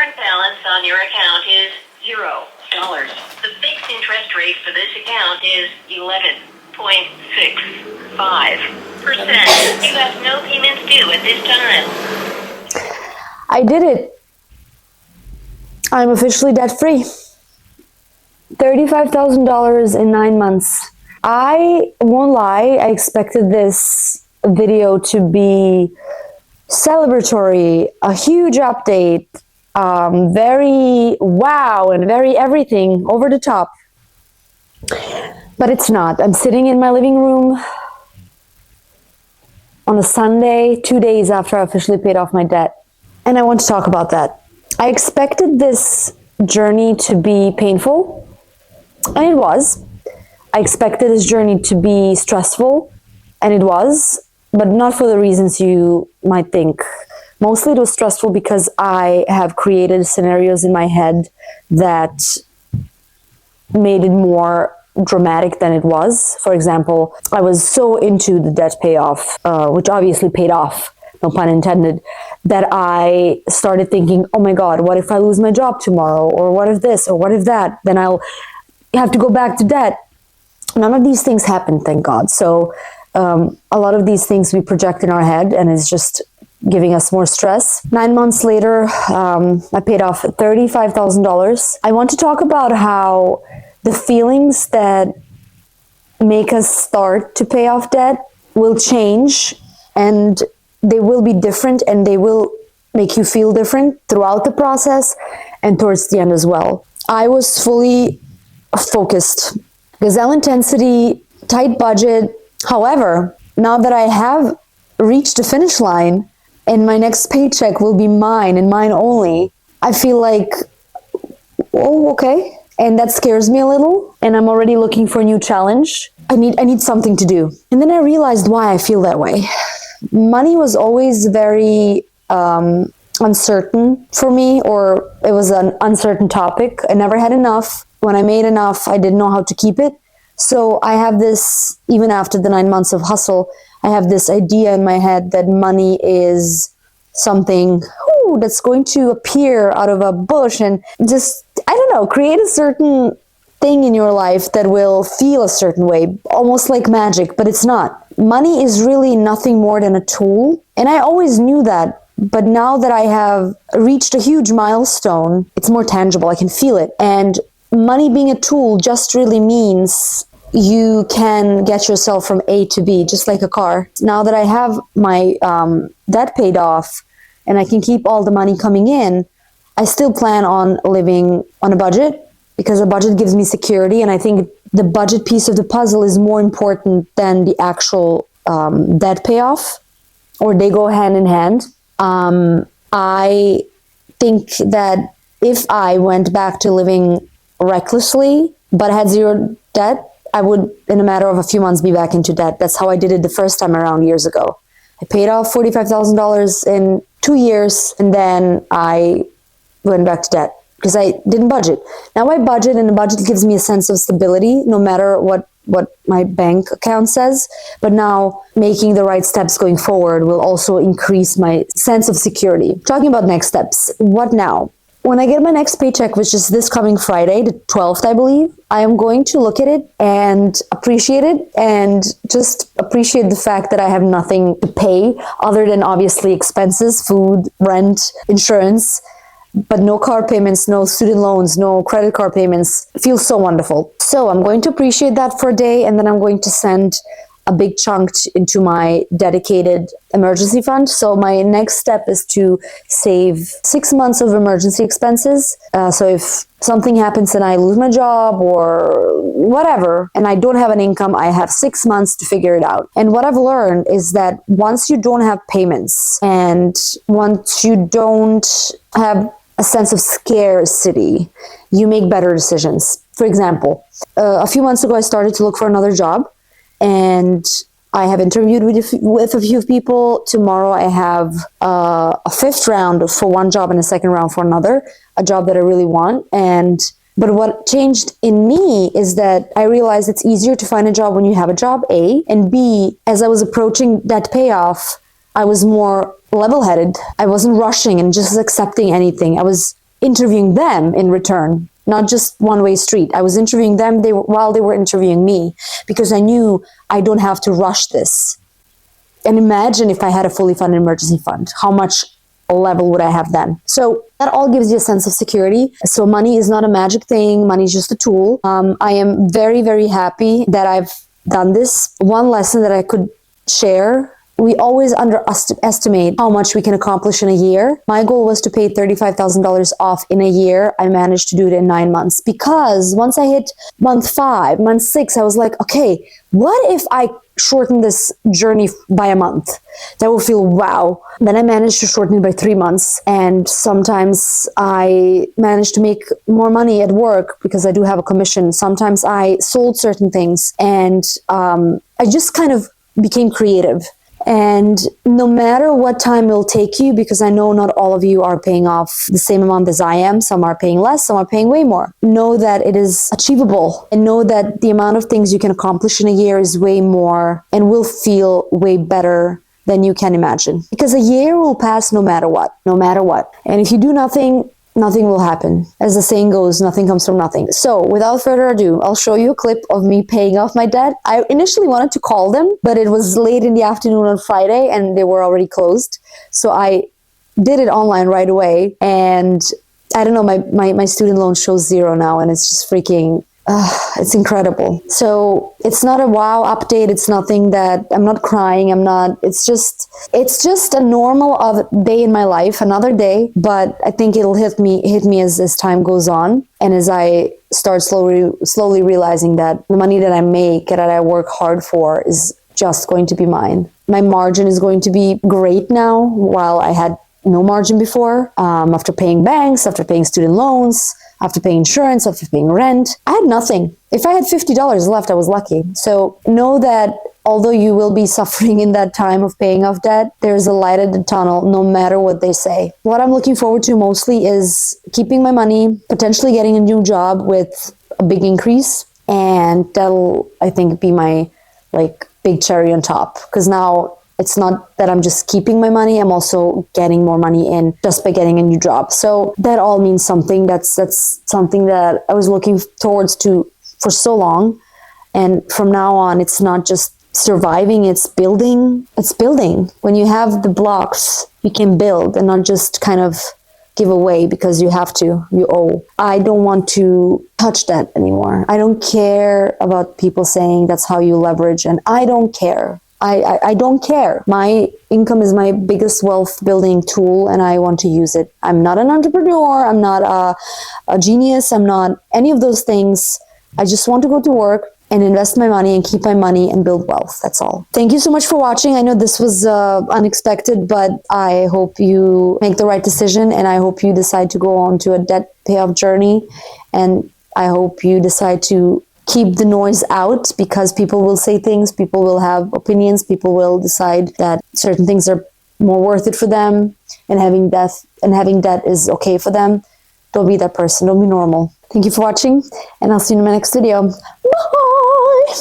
current balance on your account is $0. The fixed interest rate for this account is 11.65%. You have no payments due at this time. I did it. I'm officially debt-free. $35,000 in 9 months. I won't lie, I expected this video to be celebratory, a huge update, very wow and very everything, over the top. But it's not. I'm sitting in my living room on a Sunday, 2 days after I officially paid off my debt. And I want to talk about that. I expected this journey to be painful, and it was. I expected this journey to be stressful, and it was, but not for the reasons you might think. Mostly it was stressful because I have created scenarios in my head that made it more dramatic than it was. For example, I was so into the debt payoff, which obviously paid off, no pun intended, that I started thinking, oh my God, what if I lose my job tomorrow? Or what if this, or what if that? Then I'll have to go back to debt. None of these things happen, thank God. So a lot of these things we project in our head, and it's just giving us more stress. 9 months later, I paid off $35,000. I want to talk about how the feelings that make us start to pay off debt will change, and they will be different, and they will make you feel different throughout the process and towards the end as well. I was fully focused. Gazelle intensity, tight budget. However, now that I have reached the finish line and my next paycheck will be mine and mine only, I feel like, oh, okay. And that scares me a little, and I'm already looking for a new challenge. I need something to do. And then I realized why I feel that way. Money was always very uncertain for me, or it was an uncertain topic. I never had enough. When I made enough, I didn't know how to keep it. So I have this, even after the 9 months of hustle, I have this idea in my head that money is something that's going to appear out of a bush and just, I don't know, create a certain thing in your life that will feel a certain way, almost like magic, but it's not. Money is really nothing more than a tool. And I always knew that. But now that I have reached a huge milestone, it's more tangible. I can feel it. And money being a tool just really means you can get yourself from A to B, just like a car. Now that I have my debt paid off and I can keep all the money coming in, I still plan on living on a budget, because a budget gives me security. And I think the budget piece of the puzzle is more important than the actual debt payoff, or they go hand in hand. I think that if I went back to living recklessly, but had zero debt, I would, in a matter of a few months, be back into debt. That's how I did it the first time around years ago. I paid off $45,000 in 2 years, and then I went back to debt because I didn't budget. Now I budget, and the budget gives me a sense of stability, no matter what my bank account says. But now making the right steps going forward will also increase my sense of security. Talking about next steps, what now? When I get my next paycheck, which is this coming Friday, the 12th, I believe, I am going to look at it and appreciate it, and just appreciate the fact that I have nothing to pay other than obviously expenses, food, rent, insurance, but no car payments, no student loans, no credit card payments. It feels so wonderful. So I'm going to appreciate that for a day, and then I'm going to send a big chunk into my dedicated emergency fund. So my next step is to save 6 months of emergency expenses. So if something happens and I lose my job or whatever, and I don't have an income, I have 6 months to figure it out. And what I've learned is that once you don't have payments, and once you don't have a sense of scarcity, you make better decisions. For example, a few months ago, I started to look for another job. And I have interviewed with a few people. Tomorrow I have a fifth round for one job and a second round for another, a job that I really want. But what changed in me is that I realized it's easier to find a job when you have a job, A. And B, as I was approaching that payoff, I was more level-headed. I wasn't rushing and just accepting anything. I was interviewing them in return, not just one-way street. I was interviewing them while they were interviewing me, because I knew I don't have to rush this. And imagine if I had a fully funded emergency fund, how much level would I have then? So that all gives you a sense of security. So money is not a magic thing. Money is just a tool. I am very, very happy that I've done this. One lesson that I could share: we always underestimate how much we can accomplish in a year. My goal was to pay $35,000 off in a year. I managed to do it in 9 months, because once I hit month 5, month 6, I was like, okay, what if I shorten this journey by a month? That will feel wow. Then I managed to shorten it by 3 months. And sometimes I managed to make more money at work because I do have a commission. Sometimes I sold certain things, and I just kind of became creative. And no matter what time it'll take you, because I know not all of you are paying off the same amount as I am. Some are paying less, some are paying way more. Know that it is achievable, and know that the amount of things you can accomplish in a year is way more and will feel way better than you can imagine. Because a year will pass no matter what, no matter what. And if you do nothing, nothing will happen. As the saying goes, nothing comes from nothing. So without further ado, I'll show you a clip of me paying off my debt. I initially wanted to call them, but it was late in the afternoon on Friday and they were already closed. So I did it online right away. And I don't know, my student loan shows 0 now, and it's just freaking, it's incredible. So it's not a wow update. It's nothing that I'm not crying. It's just a normal day in my life, another day. But I think it'll hit me as time goes on. And as I start slowly realizing that the money that I make and that I work hard for is just going to be mine. My margin is going to be great now, while I had no margin before. After paying banks, after paying student loans, after paying insurance, after paying rent, I had nothing. If I had $50 left, I was lucky. So know that although you will be suffering in that time of paying off debt, there's a light at the tunnel, no matter what they say. What I'm looking forward to mostly is keeping my money, potentially getting a new job with a big increase. And that'll, I think, be my big cherry on top. Because now it's not that I'm just keeping my money, I'm also getting more money in just by getting a new job. So that all means something. That's something that I was looking towards to for so long. And from now on, it's not just surviving, it's building. It's building. When you have the blocks, you can build and not just kind of give away because you have to, you owe. I don't want to touch that anymore. I don't care about people saying that's how you leverage, and I don't care. I don't care. My income is my biggest wealth building tool, and I want to use it. I'm not an entrepreneur. I'm not a genius. I'm not any of those things. I just want to go to work and invest my money and keep my money and build wealth. That's all. Thank you so much for watching. I know this was unexpected, but I hope you make the right decision, and I hope you decide to go on to a debt payoff journey, and I hope you decide to keep the noise out, because people will say things, people will have opinions, people will decide that certain things are more worth it for them, and having debt is okay for them. Don't be that person. Don't be normal. Thank you for watching, and I'll see you in my next video. Bye!